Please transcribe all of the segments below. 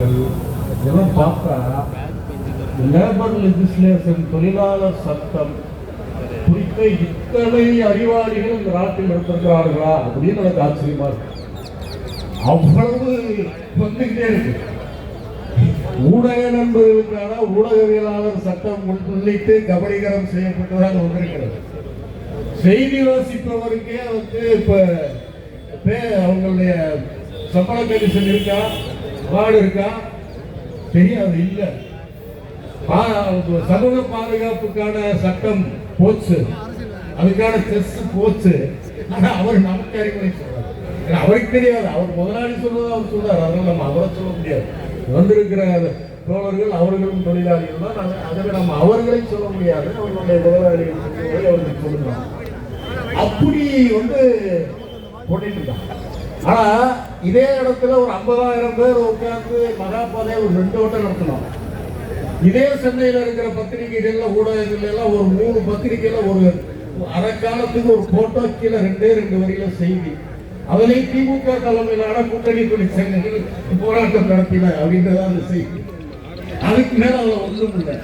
இதெல்லாம் பார்த்தா labour legislation தொழிலாளர் சட்டம் குறித்த இத்தனை அறிவாளிகள் இந்த நாட்டில் இருந்திருக்கிறார்களா அப்படின்னு எனக்கு ஆச்சரியமா இருக்கு. அவ்வளவு வந்துகிட்டே இருக்கு. ஊடக நண்பர்களுக்கான ஊடகவியலாளர் சட்டம் முன்னிட்டு கபலீகரம் செய்யப்பட்டதாக வந்திருக்கிறது. செய்தி வாசிப்பவருக்கே இப்ப அவங்களுடைய சம்பள கமிஷன் இருக்கா, அவார்டு இருக்கா தெரியாது. இல்ல சமூக பாதுகாப்புக்கான சட்டம் போச்சு, அதுக்கான டெஸ்ட் போச்சு. ஆனா அவர் நமக்கு அறிவுரை சொல்றாரு. அவருக்கு தெரியாது, அவர் முதலாளி சொல்றதை அவர் சொல்றாரு. அதனால நம்ம அவரை சொல்ல முடியாது. வந்திருக்கிற தோழர்கள் அவர்களும் தொழிலாளிகள் தான். அதை நம்ம அவர்களை சொல்ல முடியாது. அவர்களுடைய முதலாளிகள் அவர்களுக்கு சொல்லலாம். அப்படி போட்டிட்டு இருக்காங்க. ஆனா இதே இடத்துல ஒரு 50,000 பேர் உட்கார்ந்து மகாபாதை ஒரு 2 வட்டம் நடத்தணும். இதே சென்னையில் இருக்கிற பத்திரிகைகள்ல ஊடகங்கள்ல எல்லாம் ஒரு 3 பத்திரிகையில ஒரு அரை காலத்துக்கு ஒரு போட்டோ கீழே 2 வரியில செய்தி. அதிலே திமுக தலைமையிலான கூட்டணி தொழிற்சங்கங்கள் போராட்டம் நடத்தின அப்படின்றதான் அந்த செய்தி. அதுக்கு மேல அதுல ஒன்றும் இல்லை.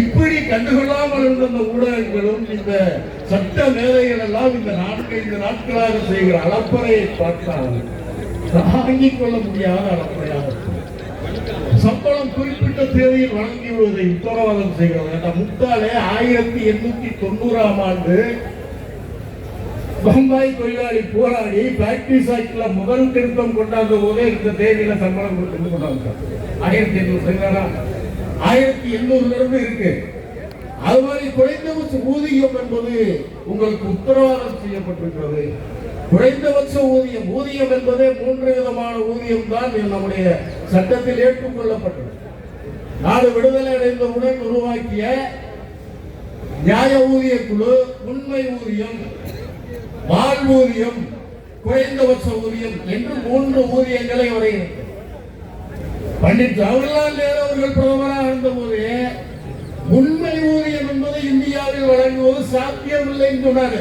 இப்படி கண்டுகொள்ளாமல் இருந்த அந்த ஊடகங்களும் இந்த சட்ட மேதைகள் எல்லாம் இந்த நாட்களாக செய்கிற அளப்பறையை பார்த்தால் தாங்கிக் கொள்ள முடியாத அளப்பறையாக சம்பளம் குறிப்பிட்ட தேதியில் வழங்கி விடுவதை உத்தரவாதம் செய்கிறது. முத்தாலே 1890ஆம் ஆண்டு பம்பாய் தொழிலாளி போராடி பிராக்டிஸ் ஆக்ட்ல முதல் திருத்தம் கொண்டாந்த போதே இந்த தேதியில சம்பளம் கொடுத்து கொண்டாங்க. 1800 இருந்து இருக்கு. அது மாதிரி குறைந்தபட்ச ஊதியம் என்பது உங்களுக்கு உத்தரவாதம் செய்யப்பட்டிருக்கிறது. குறைந்தபட்ச ஊதியம் என்பதே 3 விதமான ஊதியம் தான் நம்முடைய சட்டத்தில் ஏற்றுக்கொள்ளப்பட்டது. நாடு விடுதலை அடைந்தவுடன் உருவாக்கிய நியாய ஊதிய குழு உண்மை ஊதியம், வாழ்வூதியம், குறைந்தபட்ச ஊதியம் என்று 3 ஊதியங்களை வரைகிறது. பண்டிட் ஜவஹர்லால் நேரு அவர்கள் பிரதமராக இருந்த போதே உண்மை ஊதியம் என்பதை இந்தியாவில் வழங்குவது சாத்தியமில்லை என்று சொன்னாரு.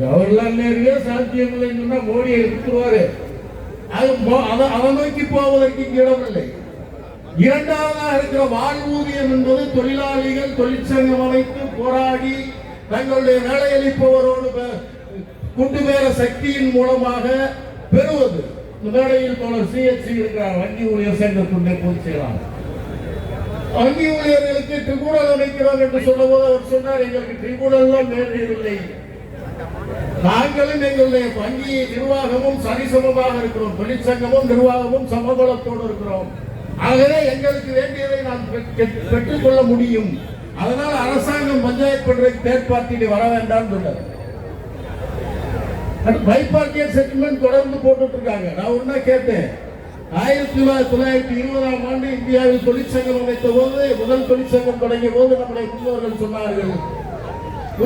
ஜவஹர்லால் நேருவே சாத்தியமில்லை சொன்னா மோடி எடுத்துருவாரு. அதை நோக்கி போவதற்கு இடமில்லை. இரண்டாவதாக இருக்கிற வாழ்வூதியம் என்பது தொழிலாளிகள் தொழிற்சங்கம் அமைத்து போராடி தங்களுடைய வேலையளிப்பவரோடு கூட்டு பேர சக்தியின் மூலமாக பெறுவது. மேடையில் தோழர் CHC இருக்கிறார், வங்கி ஊழியர் சங்கத்துடைய பொதுச் செயலாளர். வங்கி ஊழியர்களுக்கு ட்ரிபுனல் அமைக்கிறோம் என்று சொல்லும் போது அவர் சொன்னார், எங்களுக்கு ட்ரிபுனல் மேற்கொள்ளவில்லை, நாங்களும் எங்களுடைய வங்கி நிர்வாகமும் சரிசமமாக இருக்கிறோம், தொழிற்சங்கமும் நிர்வாகமும் சமபலத்தோடு இருக்கிறோம். ஆகவே எங்களுக்கு வேண்டியதை நான் பெற்றுக்கொள்ள முடியும். அதனால் அரசாங்கம் பஞ்சாயத்து பண்றதுக்கு தேர்ட் பார்ட்டிக்கு வர வேண்டாம் சொன்னார். பைபார்ட்டியல் செட்டில்மெண்ட் தொடர்ந்து போட்டு இருக்காங்க. நான் ஒன்னா கேட்டேன், 1920ஆம் ஆண்டு இந்தியாவில் தொழிற்சங்கம் அமைத்த போது, முதல் தொழிற்சங்கம் தொடங்கிய போது நம்முடைய முன்னோர்கள் சொன்னார்கள்,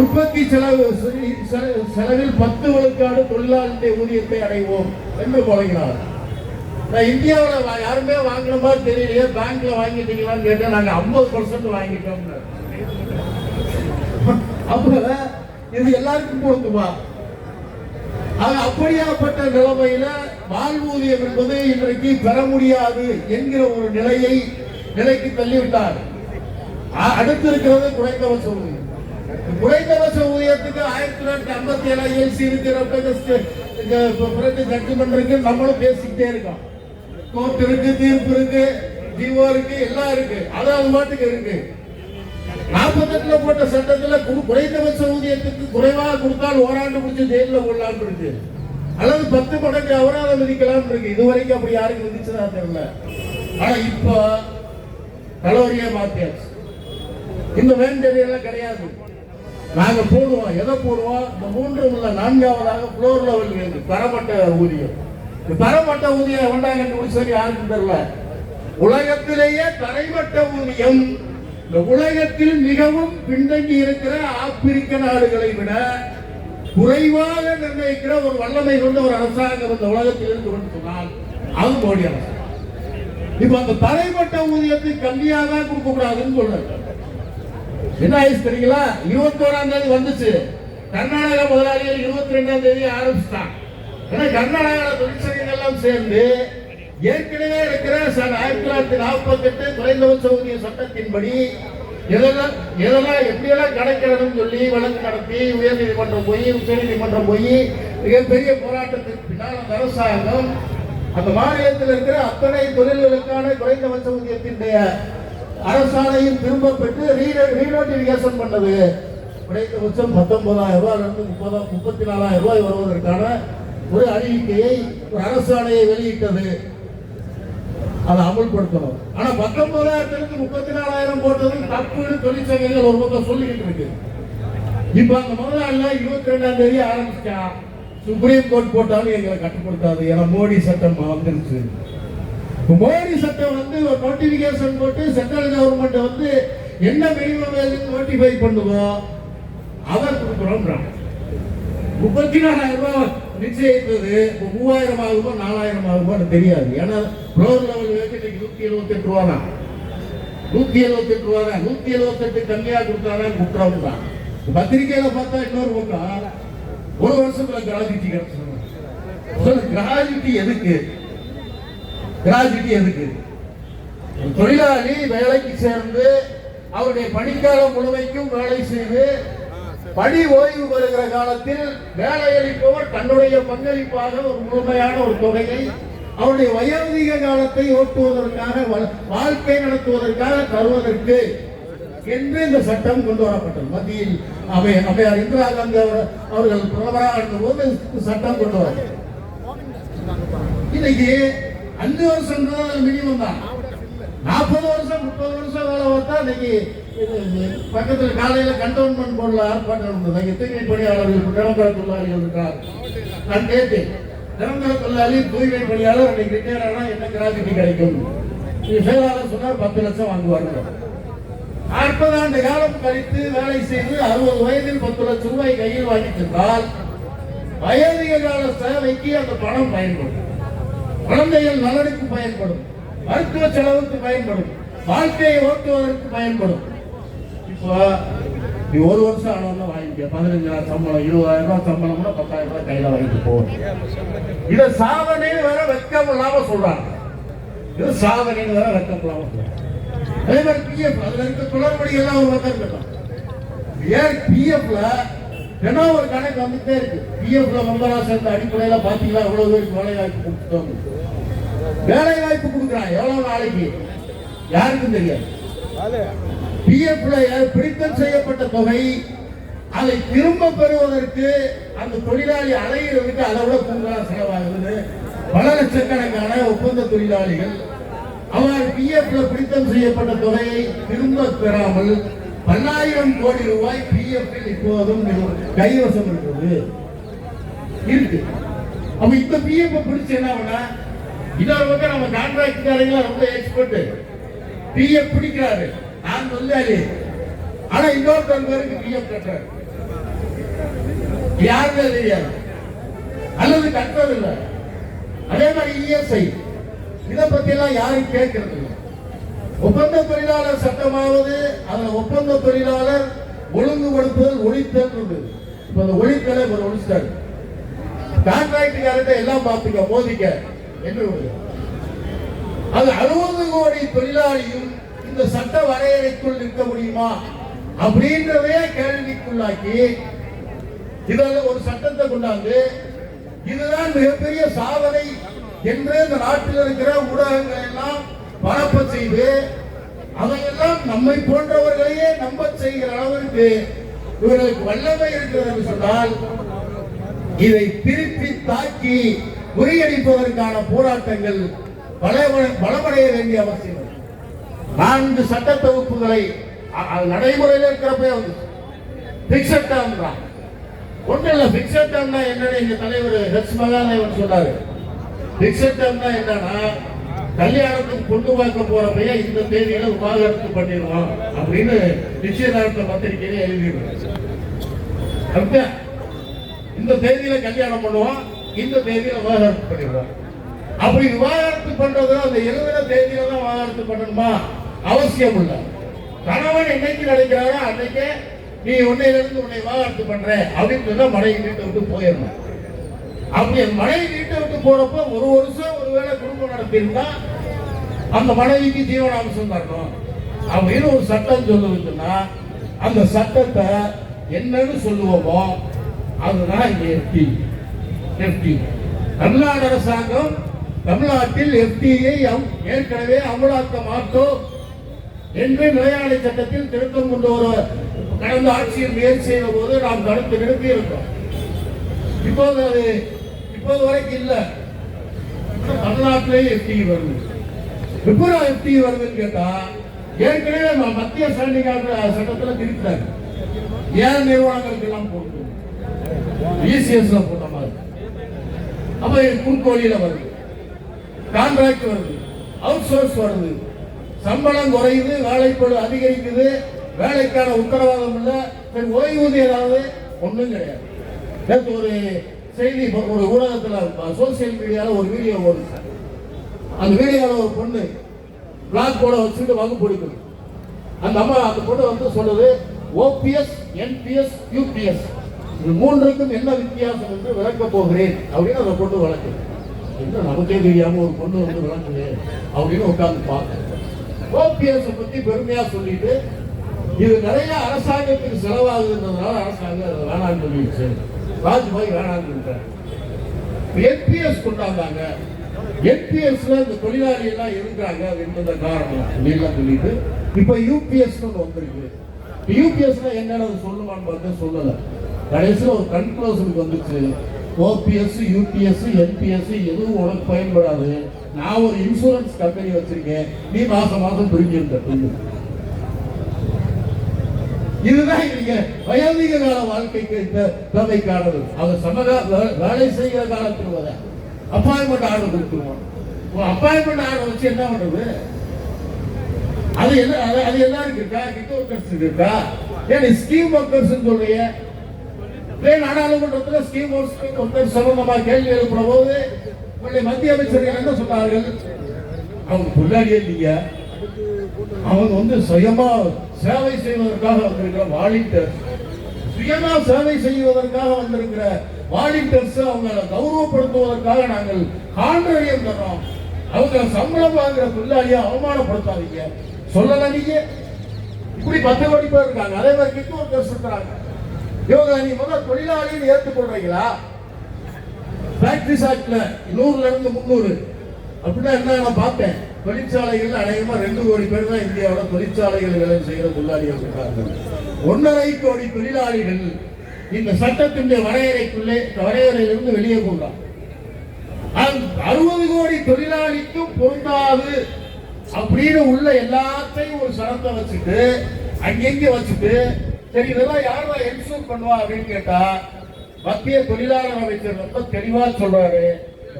உற்பத்தி செலவில் 10 விழுக்காடு தொழிலாளர்களுடைய ஊதியத்தை அடைவோம் என்று முழங்கினார். நான் இந்தியாவில் யாருமே வாங்கின மாதிரி தெரியலையே, பேங்க்ல வாங்கிட்டீங்களான்னு கேட்டேன். நாங்க 50% வாங்கிட்டோம். அப்ப இது எல்லாருக்கும் பொருந்துமா? அப்படியாப்பட்ட நிலைமையில வாழ்வூதியம் என்பது இன்றைக்கு பெற முடியாது என்கிற ஒரு நிலைக்கு தள்ளிவிட்டார். அடுத்து இருக்கிறது குறைந்தபட்ச ஊதியம். குறைந்தபட்ச ஊதியத்துக்கு 1957 ILC இருக்கிற ஜட்ஜ்மெண்ட் இருக்கு. நம்மளும் பேசிக்கிட்டே இருக்கோம். கோர்ட் இருக்கு, தீர்ப்பு இருக்கு, ஜீவோ இருக்கு, எல்லாம் இருக்கு. அது மாட்டுக்கு இருக்கு. 48 போட்ட சட்டத்துல குறைந்தபட்ச ஊதியத்துக்கு குறைவாக கொடுத்தால் ஓராண்டு முடிச்சு ஜெயில போடலாம் இருக்கு, அல்லது 10 மடங்கு அபராதம் விதிக்கலாம் இருக்கு. இதுவரைக்கும் அப்படி யாருக்கு விதிச்சதா தெரியல. ஆனா இப்ப கலோரியா மாத்தியாச்சு. இந்த வேண்டியதெல்லாம் கிடையாது. நாங்க போடுவோம், எதை போடுவோம்? இந்த 3 உள்ள 4ஆவதாக புளோர் லெவல் தரமட்ட ஊதியம். தரமட்ட ஊதியம் வேண்டாம் கண்டுபிடிச்சது யாருக்கும் தெரியல. உலகத்திலேயே தரைமட்ட ஊதியம் இந்த உலகத்தில் மிகவும் பின்தங்கி இருக்கிற ஆப்பிரிக்க நாடுகளை விட குறைவாக நிர்ணயிக்கிற ஒரு வல்லமை கொண்ட ஒரு அரசாங்கம் இந்த உலகத்தில் இருந்து சொன்னால் அது மோடி அரசு. இப்ப அந்த தரைமட்ட ஊதியத்தை கம்மியாக தான் கொடுக்க கூடாதுன்னு சொல்றாங்க. என்ன ஆயிடுச்சு தெரியுங்களா? 21ஆம் தேதி வந்துச்சு. கர்நாடக முதலாளிகள் 22ஆம் தேதி ஆரம்பிச்சுட்டாங்க. ஏன்னா கர்நாடக தொழிற்சங்கங்கள் எல்லாம் சேர்ந்து ஏற்கனவே இருக்கிற 1948 குறைந்தபட்ச ஊதிய சட்டத்தின்படி எதெல்லாம் எப்படியெல்லாம் கிடைக்கிறதுன்னு சொல்லி வழக்கு நடத்தி உயர்நீதிமன்றம் போய் உச்சநீதிமன்றம் போய் மிகப்பெரிய போராட்டத்திற்கு பின்னால் அந்த அரசாங்கம் அந்த மாநிலத்தில் இருக்கிற அத்தனை தொழில்களுக்கான குறைந்தபட்ச ஊதியத்தினுடைய அரசாணையும் திரும்ப பெற்று ரீநோட்டிபிகேஷன் பண்ணது. குறைந்தபட்சம் 19,000 ரூபாயிலிருந்து 34,000 ரூபாய் வருவதற்கான ஒரு அறிவிக்கையை ஒரு அரசாணையை வெளியிட்டது. அதை அமல்படுத்தணும். ஆனா 19,000 34,000 போட்டது தப்புன்னு தொழிற்சங்கங்கள் ஒரு பக்கம் சொல்லிக்கிட்டு இருக்கு. இப்ப அந்த முதல்ல 22ஆம் தேதி ஆரம்பிச்சா சுப்ரீம் கோர்ட் போட்டாலும் எங்களை கட்டுப்படுத்தாது. ஏன்னா மோடி சட்டம் வந்துருச்சு. மோடி சட்டம் வந்து ஒரு நோட்டிபிகேஷன் போட்டு சென்ட்ரல் கவர்மெண்ட் வந்து என்ன மினிமம் வேஜ் நோட்டிஃபை பண்ணுவோம் அதை கொடுக்குறோம். 34,000 ரூபாய் நிச்சயித்தது 3,000 ஆகுமோ 4,000 ஆகுமோன்னு தெரியாது. ஏன்னா ஃப்ளோர் லெவல் வேஜ் 178 ரூபா தான். 178 ரூபா தான். 178 கம்மியா கொடுத்தாதான் குற்றம் தான். பத்திரிகையில பார்த்தா இன்னொரு பக்கம் ஒரு வருஷத்துல கிராஜுவிட்டி கிடைச்சிடும். கிராஜுவிட்டி எதுக்கு? கிராஜுவிட்டி எதுக்கு? தொழிலாளி வேலைக்கு சேர்ந்து அவருடைய பணிக்காலம் முழுமைக்கும் வேலை செய்து பணி ஓய்வு பெறுகிற காலத்தில் வேலையளிப்பவர் தன்னுடைய பங்களிப்பாக ஒரு முழுமையான ஒரு தொகையை அவருடைய வயோதிக காலத்தை ஓட்டுவதற்காக வாழ்க்கை நடத்துவதற்காக தருவதற்கு என்று இந்த சட்டம் கொண்டு வரப்பட்டது. மத்தியில் அம்மையார் இந்திரா காந்தி அவர்கள் பிரதமராக இருந்தபோது சட்டம் கொண்டு வர. இன்னைக்கு 5 வருஷம் மினிமம் தான். 40 வருஷம் 30 வருஷம் வேலை பார்த்தா இன்னைக்கு பக்கத்தில் காலையில கண்டோன்மெண்ட் போர்டில் ஆர்ப்பாட்டம் இருந்தது. தூய்மை பணியாளர்கள் நிரந்தர தொழிலாளிகள் இருக்கார். நான் கேட்டேன், நிரந்தர தொழிலாளி தூய்மை பணியாளர் இன்னைக்கு ரிட்டையர் ஆனா என்ன கிராஜுவிட்டி கிடைக்கும்? செயலாளர் சொன்னார் 10 லட்சம் வாங்குவார்கள். 40 ஆண்டு காலம் கழித்து வேலை செய்து 60 வயதில் 10 லட்சம் ரூபாய் கையில் வாங்கி சென்றால் வயதிக கால சேவைக்கு அந்த பணம் பயன்படும். குழந்தைகள் நலனுக்கு பயன்படும், மருத்துவ செலவுக்கு பயன்படும், வாழ்க்கையை ஓட்டுவதற்கு பயன்படும். இப்போ ஒரு வருஷம் ஆனவங்க வாங்கிக்க 15,000 சம்பளம் 20,000 ரூபாய் சம்பளம்னா 10,000 ரூபாய் கையில வாங்கிட்டு போகும். இதை சாதனைன்னு வேற வெக்கம் இல்லாம சொல்றாங்க. இது சாதனைன்னு வேற வெக்கம் இல்லாம சொல்றாங்க. அதே மாதிரி பிஎஃப் அதுல இருக்க தொடர்படி எல்லாம் ஒரு பக்கம் இருக்கட்டும். ஏன் பிஎஃப்ல ஏன்னா ஒரு கணக்கு வந்துட்டே இருக்கு. பிஎஃப்ல மெம்பரா சேர்ந்த அடிப்படையில பாத்தீங்களா எவ்வளவு பேருக்கு வேலை வாய்ப்பு கொடுத்துட்டோம். வேலை வாய்ப்பு கொடுக்குறான் எவ்வளவு நாளைக்கு யாருக்கும் தெரியாது. பிஎஃப்ல பிடித்தம் செய்யப்பட்ட தொகை அதை திரும்ப பெறுவதற்கு அந்த தொழிலாளி அலைகிறதுக்கு அதை விட கூடுதலாக செலவாகுது. பல லட்சக்கணக்கான ஒப்பந்த தொழிலாளிகள் அவர் பிஎஃப்ல பிடித்தம் செய்யப்பட்ட தொகையை திரும்ப பெறாமல் 10,000 கோடி ரூபாய் பிஎஃப் இப்போதும் கைவசம் இருக்கிறது இருக்கு. அப்ப இந்த பிஎஃப் பிடிச்சு என்ன பண்ணா இன்னொரு பக்கம் நம்ம கான்ட்ராக்ட்காரங்க ரொம்ப எக்ஸ்பர்ட் பிஎஃப் பிடிக்கிறாரு. நான் சொல்லாரு ஆனா இன்னொருத்தர் பேருக்கு பிஎஃப் கட்டுறாரு. யாருமே தெரியாது அல்லது கட்டுறது இல்லை. அதே மாதிரி இஎஸ்ஐ இதை பத்தி எல்லாம் யாரும் கேட்கறது இல்லை. ஒப்பந்த தொழிலாளர் சட்டமாவது அதுல ஒப்பந்த தொழிலாளர் ஒழுங்குபடுத்துதல் ஒழித்தல். இப்ப அந்த ஒழித்தலை ஒரு ஒழிச்சிட்டாரு. கான்ட்ராக்டுக்காரர்கிட்ட எல்லாம் பார்த்துக்க மோதிக்க என்று அது 60 கோடி தொழிலாளியும் இந்த சட்ட வரையறைக்குள் நிற்க முடியுமா அப்படின்றதே கேள்விக்குள்ளாக்கி இதெல்லாம் ஒரு சட்டத்தை கொண்டாந்து இதுதான் மிகப்பெரிய சாதனை என்று இந்த நாட்டில் இருக்கிற ஊடகங்கள் எல்லாம் பரப்ப செய்து அதையெல்லாம் நம்மை போன்றவர்களையே நம்ப செய்கிற அளவிற்கு இவர்களுக்கு வல்லமை இருக்கிறது என்று சொன்னால் இதை திருப்பி தாக்கி முறியடிப்பதற்கான போராட்டங்கள் பலமடைய வேண்டிய அவசியம். 4 சட்ட தொகுப்புகளை நடைமுறையில் இருக்கிறப்ப வந்து பிக்சட் டேர்ம் தான் ஒன்றும் இல்லை. பிக்சட் டேர்ம்னா என்னன்னு எங்க தலைவர் ஹெச் மகாதேவன் சொன்னாரு. பிக்சட் டேர்ம்னா என்னன்னா கல்யாணத்துக்கு கொண்டு பார்க்க போற பையன் இந்த தேதியில விவாகரத்து பண்ணிடுவான் அப்படின்னு நிச்சயதார்த்த பத்திரிகையில எழுதிடுவான். இந்த தேதியில கல்யாணம் பண்ணுவான், இந்த தேதியில விவாகரத்து பண்ணிடுவான். அப்படி விவாகரத்து பண்றது அந்த எழுதின தேதியில தான் விவாகரத்து பண்ணணுமா அவசியம் இல்லை. கணவன் என்னைக்கு நினைக்கிறாரோ அன்னைக்கே நீ உன்னையிலிருந்து உன்னை விவாகரத்து பண்ற அப்படின்னு சொன்னா மனைவி வீட்டை விட்டு போயிடணும். அப்படி மனைவி வீட்டை விட்டு போறப்ப ஒரு வருஷம் ஒருவேளை குடும்பம் நடத்திருந்தா அந்த மனைவிக்கு ஜீவனாம்சம் தரணும் அப்படின்னு ஒரு சட்டம் சொல்லுதுன்னா அந்த சட்டத்தை என்னன்னு சொல்லுவோமோ அதுதான் இங்க எஃப்டி. தமிழ்நாடு அரசாங்கம் தமிழ்நாட்டில் எஃப்டியை ஏற்கனவே அமலாக்க மாட்டோம் என்று நிலையாணை சட்டத்தில் திருத்தம் கொண்டு வர கடந்த ஆட்சியில் முயற்சி செய்த போது நாம் கருத்து நிறுத்தி இருக்கோம். இப்போது வரைக்கும் இல்ல. தமிழ்நாட்டிலே எஃப்டி வருது. எப்போ எஃப்டி வருதுன்னு கேட்டா ஏற்கனவே மத்திய ஸ்டாண்டிங் ஆர்டர் சட்டத்தில் திருத்தாங்க. ஏன் நிறுவனங்களுக்கு எல்லாம் போட்டு இசிஎஸ்ல போட்ட மாதிரி அப்ப குறுக்கோழியில வருது, கான்ட்ராக்ட் வருது, அவுட் சோர்ஸ் வருது, சம்பளம் குறையுது, வேலைப்பளு அதிகரிக்குது, வேலைக்கான உத்தரவாதம் இல்லை, ஓய்வூதியம் ஏதாவது ஒன்றும் கிடையாது. நேற்று ஒரு செய்தி ஒரு ஊடகத்தில் சோசியல் மீடியாவில் ஒரு வீடியோ ஓடுச்சு. அந்த வீடியோவில் ஒரு பொண்ணு பிளாக் போர்டை வச்சுட்டு வகுப்பு எடுக்குது. அந்த அம்மா அந்த பொண்ணு வந்து சொல்லுது ஓபிஎஸ், என்பிஎஸ், யூபிஎஸ் இது மூன்றுக்கும் என்ன வித்தியாசம் என்று விளக்க போகிறேன் அப்படின்னு அந்த பொண்ணு வழக்கு. என்ன நமக்கே தெரியாம ஒரு பொண்ணு வந்து விளக்குது அப்படின்னு உட்கார்ந்து பார்த்தேன். ஓபிஎஸ் பத்தி பெருமையா சொல்லிட்டு இது நிறைய அரசாங்கத்துக்கு செலவாகுதுன்றதுனால அரசாங்கம் அதை வேணான்னு சொல்லிடுச்சு. வாஜ்பாய் வேணான்னு சொல்லிட்டாரு. என்பிஎஸ் கொண்டாந்தாங்க. என்பிஎஸ்ல இந்த தொழிலாளி எல்லாம் இருக்கிறாங்க அப்படின்ற காரணம் அப்படின்னு சொல்லிட்டு இப்ப யூபிஎஸ் வந்திருக்கு. யூபிஎஸ்ல என்னன்னு சொல்லுமான்னு பார்த்து சொல்லல. கடைசியில் ஒரு கன்க்ளூஷனுக்கு வந்துச்சு. ஓபிஎஸ், யூபிஎஸ், என்பிஎஸ் எதுவும் உனக்கு பயன்படாது. நான் ஒரு இன்சூரன்ஸ் கம்பெனி வச்சிருக்கேன், நீ மாசம் பிரிஞ்சிருக்க. இதுதான் இங்க வயோதிக கால வாழ்க்கைக்கு தேவைக்கானது. அவர் சமக வேலை செய்கிற காலத்தில் அப்பாயின்மெண்ட் ஆர்டர் கொடுத்துருவோம். அப்பாயின்மெண்ட் ஆர்டர் வச்சு என்ன பண்றது? அது எல்லாரும் இருக்கா? கிட்ட ஒர்க்கர்ஸ் இருக்கா? ஏன் ஸ்கீம் ஒர்க்கர்ஸ் சொல்றீங்க? நாடாளுமன்றத்தில் ஸ்கீம் ஒர்க்கர்ஸ் சம்பந்தமா கேள்வி எழுப்புற போது மத்திய அமைச்சர்கள் என்ன சொன்னார்கள்? அவங்க பொருளாடியே இல்லையா, அவங்க வந்து சுயமா சேவை செய்வதற்காக வந்திருக்கிற வாலண்டியர்ஸ், சுயமா சேவை செய்வதற்காக வந்திருக்கிற வாலண்டியர்ஸ், அவங்களை கௌரவப்படுத்துவதற்காக நாங்கள் கான்ட்ராக்ட் தர்றோம். அவங்க சம்பளம் வாங்குற தொழிலாளியா அவமானப்படுத்தாதீங்க சொல்லல. நீங்க இப்படி 10 கோடி பேர் இருக்காங்க. அதே மாதிரி கிட்ட ஒரு பேர் சொல்றாங்க. இவங்க நீ முதல் தொழிலாளின்னு ஏற்றுக்கொள்றீங்களா? ஃபேக்டரிஸ் ஆக்ட்ல 100ல இருந்து 300 அப்படின்னா என்ன? நான் பார்த்தேன் தொழிற்சாலைகள் அநேகமா 2 கோடி பேர் தான் இந்தியாவோட தொழிற்சாலைகள் வேலை செய்கிற தொழிலாளிகள் இருக்காங்க. 1.5 கோடி தொழிலாளிகள் இந்த சட்டத்தின் வரையறையிலிருந்து வெளியே கொண்டார். 60 கோடி தொழிலாளிக்கும் பொருந்தாது அப்படின்னு உள்ள எல்லாத்தையும் ஒரு சரத்தை வச்சுட்டு அங்கெங்க வச்சுட்டு சரி இதெல்லாம் யாரெல்லாம் என்சூர் பண்ணுவா அப்படின்னு கேட்டா மத்திய தொழிலாளர் அமைச்சர் ரொம்ப தெளிவா சொல்றாரு.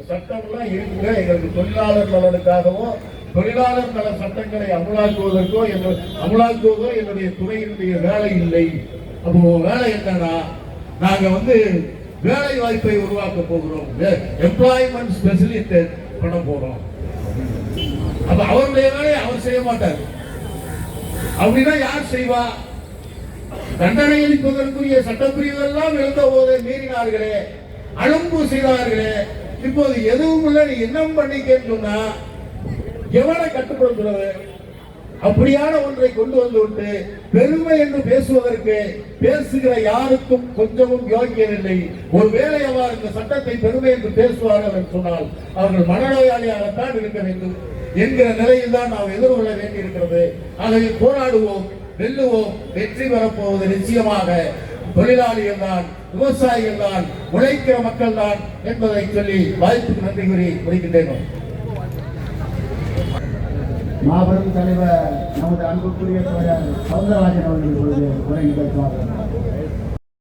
சட்டம் எல்லாம் இருக்குங்க, எங்களுக்கு தொழிலாளர் நலனுக்காகவோ தொழிலாளர் நல சட்டங்களை அமலாக்குவதோ என்னுடைய துறையினுடைய வேலை இல்லை. அப்போ வேலை என்னன்னா நாங்க வந்து வேலை வாய்ப்பை உருவாக்க போகிறோம், எம்ப்ளாய்மெண்ட் ஸ்பெஷலிஸ்ட் பண்ண போறோம். அப்ப அவருடைய வேலையை அவர் செய்ய மாட்டார். அப்படின்னா யார் செய்வா? தண்டனை அளிப்பதற்குரிய சட்டப்பிரிவுகள் எல்லாம் எழுந்த போதே மீறினார்களே, அலும்பு செய்தார்களே. இப்போது எதுவும் இல்லை, நீ என்ன பண்ணிக்கன்னு சொன்னா எவனை கட்டுப்படுத்துறது? அப்படியான ஒன்றை கொண்டு வந்து விட்டு பெருமை என்று பேசுவதற்கு பேசுகிற யாருக்கும் கொஞ்சமும் யோக்கியம் இல்லை. ஒருவேளை அவர் இந்த சட்டத்தை பெருமை என்று பேசுவார்கள் என்று சொன்னால் அவர்கள் மனநோயாளியாகத்தான் இருக்க வேண்டும் என்கிற நிலையில் தான் நாம் எதிர்கொள்ள வேண்டியிருக்கிறது. ஆகவே போராடுவோம், வெல்லுவோம். வெற்றி பெறப்போவது நிச்சயமாக தொழிலாளிகள் தான், விவசாயிகள் தான், உழைக்கிற மக்கள் தான் என்பதை சொல்லி வாய்ப்புக்கு நன்றி கூறி முடிக்கின்றேன். மாபெரும் தலைவர் நமது அன்புக்குரிய சௌந்தரராஜன் அவர்கள் உரை நிகழ்த்துவார்கள்.